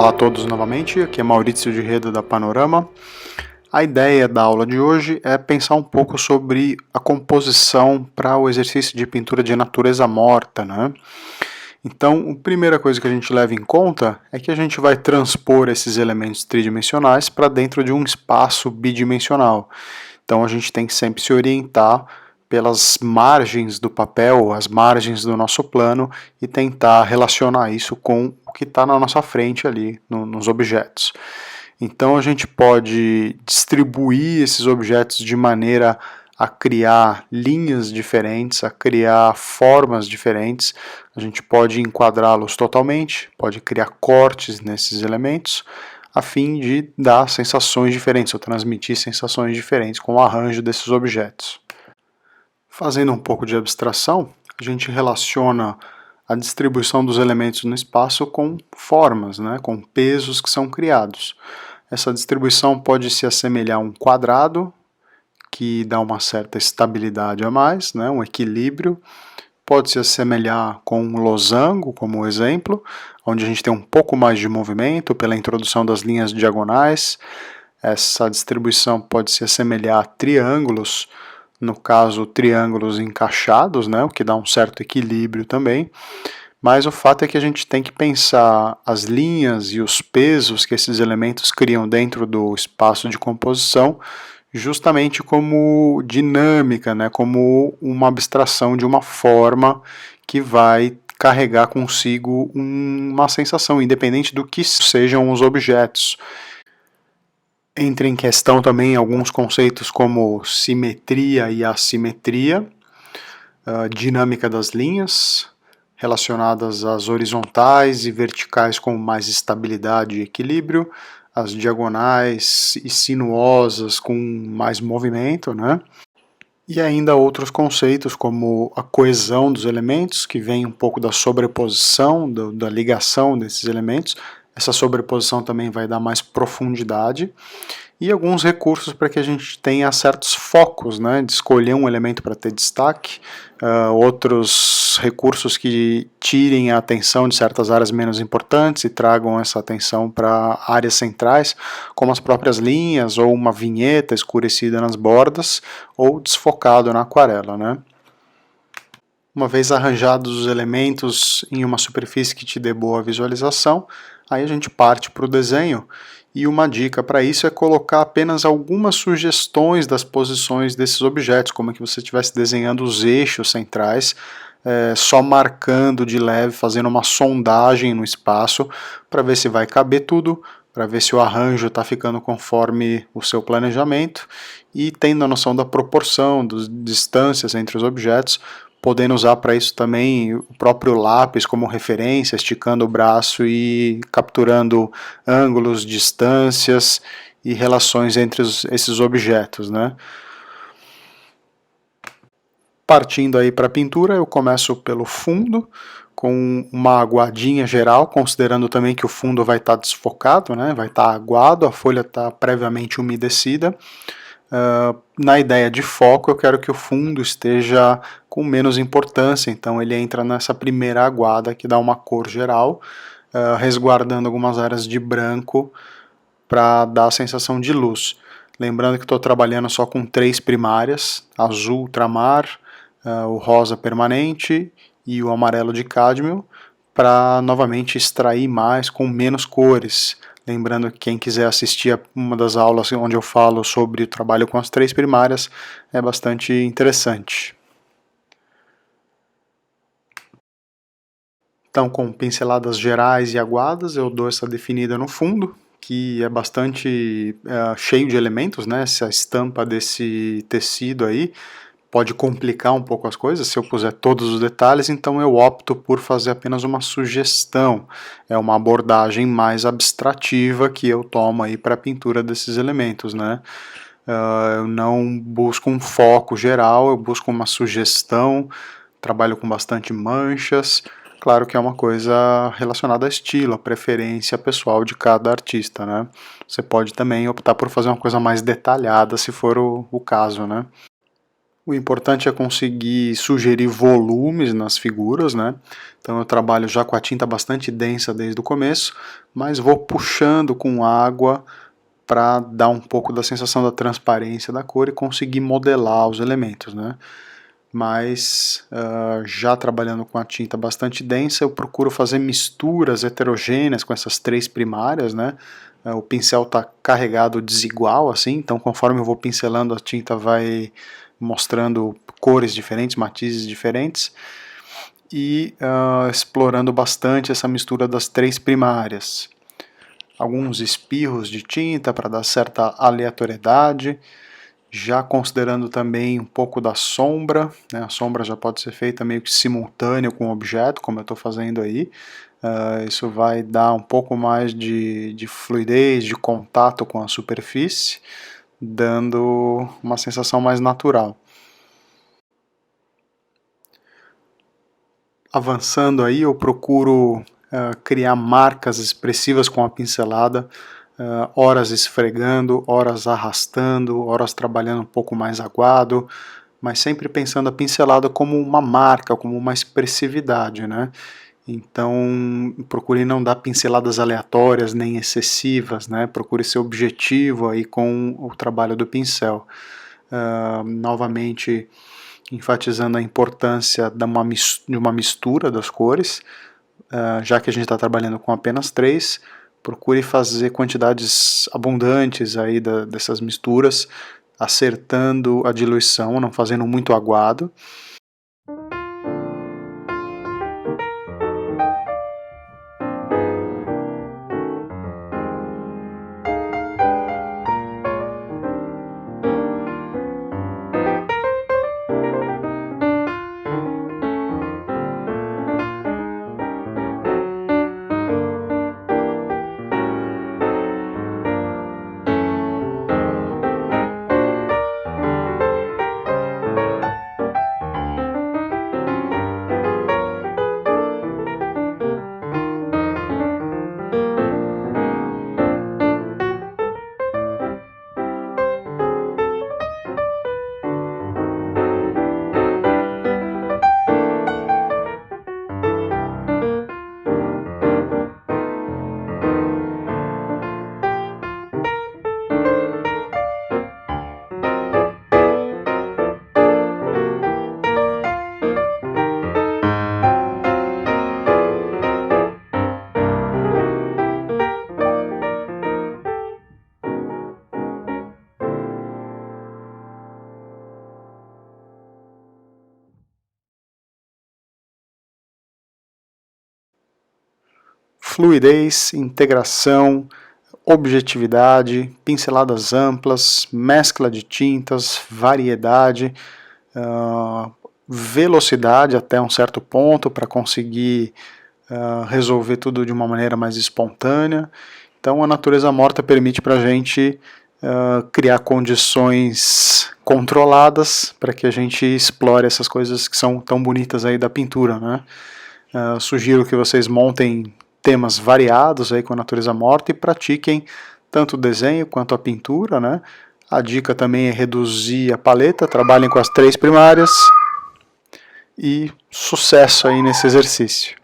Olá a todos novamente, aqui é Maurício de Reda da Panorama. A ideia da aula de hoje é pensar um pouco sobre a composição para o exercício de pintura de natureza morta, né? Então, a primeira coisa que a gente leva em conta é que a gente vai transpor esses elementos tridimensionais para dentro de um espaço bidimensional. Então, a gente tem que sempre se orientar pelas margens do papel, as margens do nosso plano e tentar relacionar isso com o que está na nossa frente ali, nos objetos. Então a gente pode distribuir esses objetos de maneira a criar linhas diferentes, a criar formas diferentes. A gente pode enquadrá-los totalmente, pode criar cortes nesses elementos, a fim de dar sensações diferentes, ou transmitir sensações diferentes com o arranjo desses objetos. Fazendo um pouco de abstração, a gente relaciona a distribuição dos elementos no espaço com formas, né, com pesos que são criados. Essa distribuição pode se assemelhar a um quadrado, que dá uma certa estabilidade a mais, né, um equilíbrio. Pode se assemelhar com um losango, como exemplo, onde a gente tem um pouco mais de movimento pela introdução das linhas diagonais. Essa distribuição pode se assemelhar a triângulos, no caso triângulos encaixados, né, o que dá um certo equilíbrio também. Mas o fato é que a gente tem que pensar as linhas e os pesos que esses elementos criam dentro do espaço de composição justamente como dinâmica, né, como uma abstração de uma forma que vai carregar consigo uma sensação, independente do que sejam os objetos. Entra em questão também alguns conceitos como simetria e assimetria, dinâmica das linhas, relacionadas às horizontais e verticais com mais estabilidade e equilíbrio, as diagonais e sinuosas com mais movimento, né? E ainda outros conceitos como a coesão dos elementos, que vem um pouco da sobreposição, da ligação desses elementos. Essa sobreposição também vai dar mais profundidade. E alguns recursos para que a gente tenha certos focos, né, de escolher um elemento para ter destaque, outros recursos que tirem a atenção de certas áreas menos importantes e tragam essa atenção para áreas centrais, como as próprias linhas ou uma vinheta escurecida nas bordas ou desfocado na aquarela, né? Uma vez arranjados os elementos em uma superfície que te dê boa visualização, aí a gente parte para o desenho. E uma dica para isso é colocar apenas algumas sugestões das posições desses objetos, como que você estivesse desenhando os eixos centrais, só marcando de leve, fazendo uma sondagem no espaço para ver se vai caber tudo, para ver se o arranjo está ficando conforme o seu planejamento e tendo a noção da proporção, das distâncias entre os objetos, podendo usar para isso também o próprio lápis como referência, esticando o braço e capturando ângulos, distâncias e relações entre esses objetos, né? Partindo aí para a pintura, eu começo pelo fundo, com uma aguadinha geral, considerando também que o fundo vai estar desfocado, né? Vai estar aguado, a folha está previamente umedecida. Na ideia de foco, eu quero que o fundo esteja com menos importância, então ele entra nessa primeira aguada que dá uma cor geral, resguardando algumas áreas de branco para dar a sensação de luz. Lembrando que estou trabalhando só com 3 primárias, azul ultramar, o rosa permanente e o amarelo de cádmio, para novamente extrair mais com menos cores. Lembrando que quem quiser assistir a uma das aulas onde eu falo sobre o trabalho com as 3 primárias é bastante interessante. Então, com pinceladas gerais e aguadas, eu dou essa definida no fundo, que é bastante cheio de elementos, né? Essa estampa desse tecido aí pode complicar um pouco as coisas se eu puser todos os detalhes, então eu opto por fazer apenas uma sugestão. É uma abordagem mais abstrativa que eu tomo aí para a pintura desses elementos, né? Eu não busco um foco geral, eu busco uma sugestão, trabalho com bastante manchas. Claro que é uma coisa relacionada a estilo, a preferência pessoal de cada artista, né? Você pode também optar por fazer uma coisa mais detalhada, se for o caso, né? O importante é conseguir sugerir volumes nas figuras, né? Então eu trabalho já com a tinta bastante densa desde o começo, mas vou puxando com água para dar um pouco da sensação da transparência da cor e conseguir modelar os elementos, né? Mas já trabalhando com a tinta bastante densa, eu procuro fazer misturas heterogêneas com essas três primárias, né? O pincel está carregado desigual, assim, então conforme eu vou pincelando, a tinta vai mostrando cores diferentes, matizes diferentes, e explorando bastante essa mistura das três primárias. Alguns espirros de tinta para dar certa aleatoriedade, já considerando também um pouco da sombra, né? A sombra já pode ser feita meio que simultâneo com o objeto, como eu estou fazendo aí. Isso vai dar um pouco mais de fluidez, de contato com a superfície, dando uma sensação mais natural. Avançando aí, eu procuro criar marcas expressivas com a pincelada, horas esfregando, horas arrastando, horas trabalhando um pouco mais aguado, mas sempre pensando a pincelada como uma marca, como uma expressividade, né? Então, procure não dar pinceladas aleatórias nem excessivas, né? Procure ser objetivo aí com o trabalho do pincel. Novamente, enfatizando a importância de uma mistura das cores, já que a gente está trabalhando com apenas três, procure fazer quantidades abundantes aí dessas misturas, acertando a diluição, não fazendo muito aguado. Fluidez, integração, objetividade, pinceladas amplas, mescla de tintas, variedade, velocidade até um certo ponto para conseguir resolver tudo de uma maneira mais espontânea. Então a natureza morta permite para a gente criar condições controladas para que a gente explore essas coisas que são tão bonitas aí da pintura, né? Sugiro que vocês montem temas variados aí com a natureza morta e pratiquem tanto o desenho quanto a pintura, né? A dica também é reduzir a paleta, trabalhem com as três primárias e sucesso aí nesse exercício.